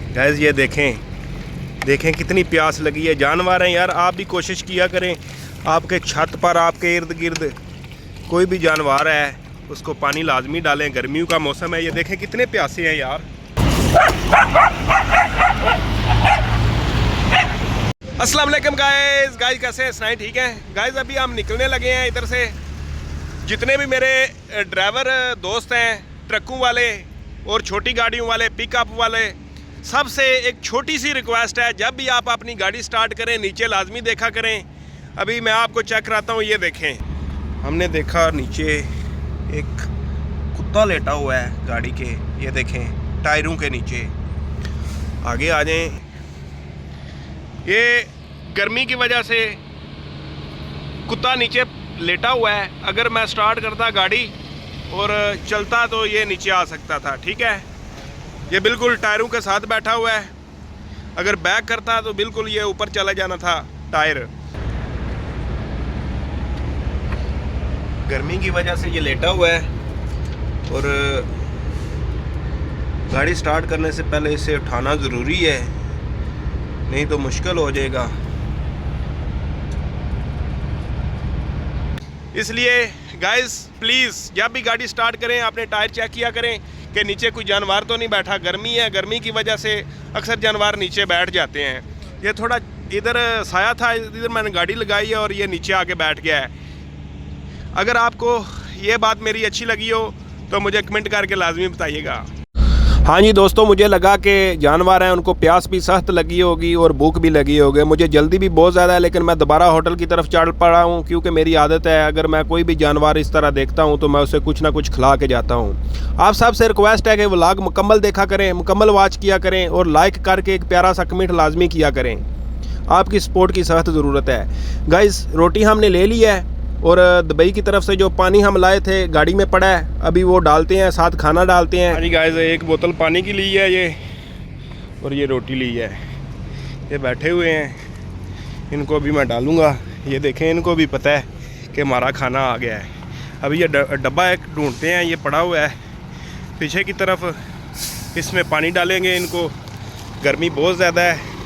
Guys ये देखें देखें कितनी प्यास लगी है। जानवर हैं यार, आप भी कोशिश किया करें, आपके छत पर आपके इर्द गिर्द कोई भी जानवर है उसको पानी लाजमी डालें। गर्मियों का मौसम है, ये देखें कितने प्यासे हैं यार। अस्सलाम वालेकुम गाइस कैसे हैं? सुनाई ठीक है गाइस। अभी हम निकलने लगे हैं इधर से। जितने भी मेरे ड्राइवर दोस्त हैं, ट्रकों वाले और छोटी गाड़ियों वाले, पिकअप वाले, सबसे एक छोटी सी रिक्वेस्ट है, जब भी आप अपनी गाड़ी स्टार्ट करें नीचे लाजमी देखा करें। अभी मैं आपको चेक कराता हूँ। ये देखें, हमने देखा नीचे एक कुत्ता लेटा हुआ है गाड़ी के। ये देखें टायरों के नीचे। आगे आ जाएं। ये गर्मी की वजह से कुत्ता नीचे लेटा हुआ है। अगर मैं स्टार्ट करता गाड़ी और चलता तो ये नीचे आ सकता था। ठीक है, ये बिल्कुल टायरों के साथ बैठा हुआ है। अगर बैक करता तो बिल्कुल ये ऊपर चला जाना था टायर। गर्मी की वजह से ये लेटा हुआ है और गाड़ी स्टार्ट करने से पहले इसे उठाना ज़रूरी है, नहीं तो मुश्किल हो जाएगा। इसलिए गाइस प्लीज़ जब भी गाड़ी स्टार्ट करें अपने टायर चेक किया करें कि नीचे कोई जानवर तो नहीं बैठा। गर्मी है, गर्मी की वजह से अक्सर जानवर नीचे बैठ जाते हैं। ये थोड़ा इधर साया था, इधर मैंने गाड़ी लगाई है और ये नीचे आके बैठ गया है। अगर आपको ये बात मेरी अच्छी लगी हो तो मुझे कमेंट करके लाजमी बताइएगा। हाँ जी दोस्तों, मुझे लगा कि जानवर हैं उनको प्यास भी सख्त लगी होगी और भूख भी लगी होगी। मुझे जल्दी भी बहुत ज़्यादा है, लेकिन मैं दोबारा होटल की तरफ चढ़ पड़ा हूँ, क्योंकि मेरी आदत है अगर मैं कोई भी जानवर इस तरह देखता हूँ तो मैं उसे कुछ ना कुछ खिला के जाता हूँ। आप सबसे रिक्वेस्ट है कि व्लॉग मुकम्मल देखा करें, मुकम्मल वॉच किया करें और लाइक करके एक प्यारा सा कमेंट लाजमी किया करें। आपकी सपोर्ट की सख्त ज़रूरत है। गाइस रोटी हमने ले ली है और दुबई की तरफ से जो पानी हम लाए थे गाड़ी में पड़ा है, अभी वो डालते हैं, साथ खाना डालते हैं। हाँ जी गाइस, एक बोतल पानी की ली है ये, और ये रोटी ली है। ये बैठे हुए हैं, इनको अभी मैं डालूँगा। ये देखें, इनको भी पता है कि हमारा खाना आ गया है। अभी ये डब्बा एक ढूंढते हैं, ये पड़ा हुआ है पीछे की तरफ। इसमें पानी डालेंगे इनको, गर्मी बहुत ज़्यादा है।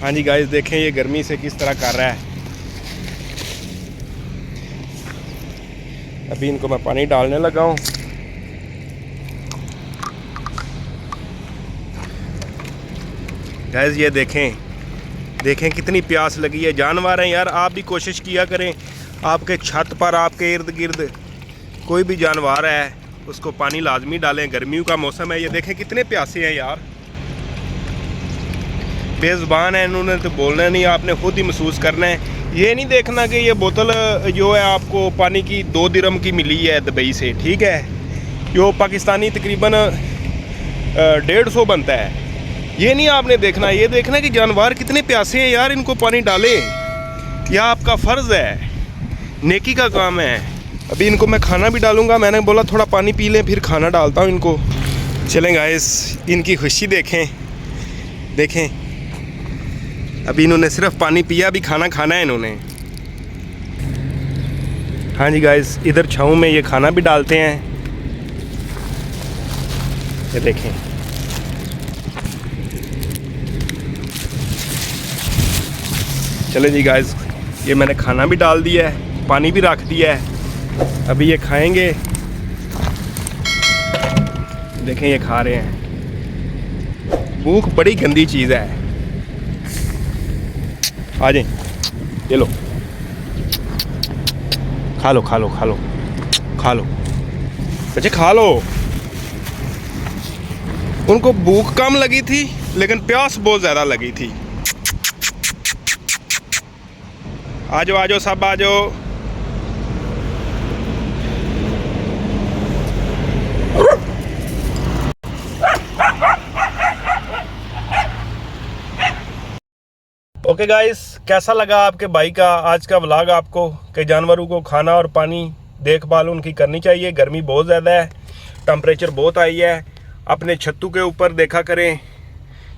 हाँ जी गाइस, देखें ये गर्मी से किस तरह कर रहा है। अभी इनको मैं पानी डालने लगा हूँ। गाइस ये देखें देखें कितनी प्यास लगी है। जानवर हैं यार, आप भी कोशिश किया करें, आपके छत पर आपके इर्द गिर्द कोई भी जानवर है उसको पानी लाजमी डालें। गर्मियों का मौसम है, ये देखें कितने प्यासे हैं यार। बेज़ुबान है, इन्होंने तो बोलना नहीं, आपने खुद ही महसूस करना है। ये नहीं देखना कि ये बोतल जो है आपको पानी की 2 दिरहम की मिली है दुबई से। ठीक है, जो पाकिस्तानी तकरीबन 150 बनता है। ये नहीं आपने देखना, ये देखना कि जानवर कितने प्यासे हैं यार, इनको पानी डालें। यह आपका फ़र्ज़ है, नेकी का काम है। अभी इनको मैं खाना भी डालूँगा। मैंने बोला थोड़ा पानी पी लें फिर खाना डालता हूँ इनको। चलें गाइस, इनकी खुशी देखें देखें। अभी इन्होंने सिर्फ पानी पिया, अभी खाना खाना है इन्होंने। हाँ जी गाइस, इधर छाँव में ये खाना भी डालते हैं। ये देखें, चले जी गाइस, ये मैंने खाना भी डाल दिया है, पानी भी रख दिया है। अभी ये खाएंगे। देखें ये खा रहे हैं। भूख बड़ी गंदी चीज़ है। आ जाए, ये लो, खा लो खा लो खा लो खा लो बच्चे, खा लो। उनको भूख कम लगी थी लेकिन प्यास बहुत ज़्यादा लगी थी। आ जाओ सब आ जाओ। ओके गाइस, कैसा लगा आपके भाई का आज का व्लॉग आपको कि जानवरों को खाना और पानी देखभाल उनकी करनी चाहिए। गर्मी बहुत ज़्यादा है, टेम्परेचर बहुत हाई है। अपने छत्तों के ऊपर देखा करें,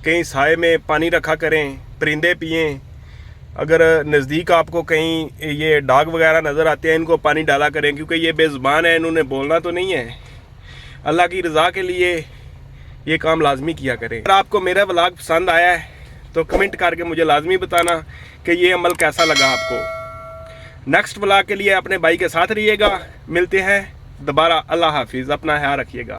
कहीं साए में पानी रखा करें, परिंदे पिएं। अगर नज़दीक आपको कहीं ये डाग वगैरह नज़र आते हैं, इनको पानी डाला करें, क्योंकि ये बेज़ुबान है, इन्होंने बोलना तो नहीं है। अल्लाह की रज़ा के लिए ये काम लाजमी किया करें। अगर आपको मेरा व्लॉग पसंद आया है तो कमेंट करके मुझे लाजमी बताना कि ये अमल कैसा लगा आपको। नेक्स्ट व्लॉग के लिए अपने भाई के साथ रहिएगा। मिलते हैं दोबारा। अल्लाह हाफिज़। अपना ख्याल रखिएगा।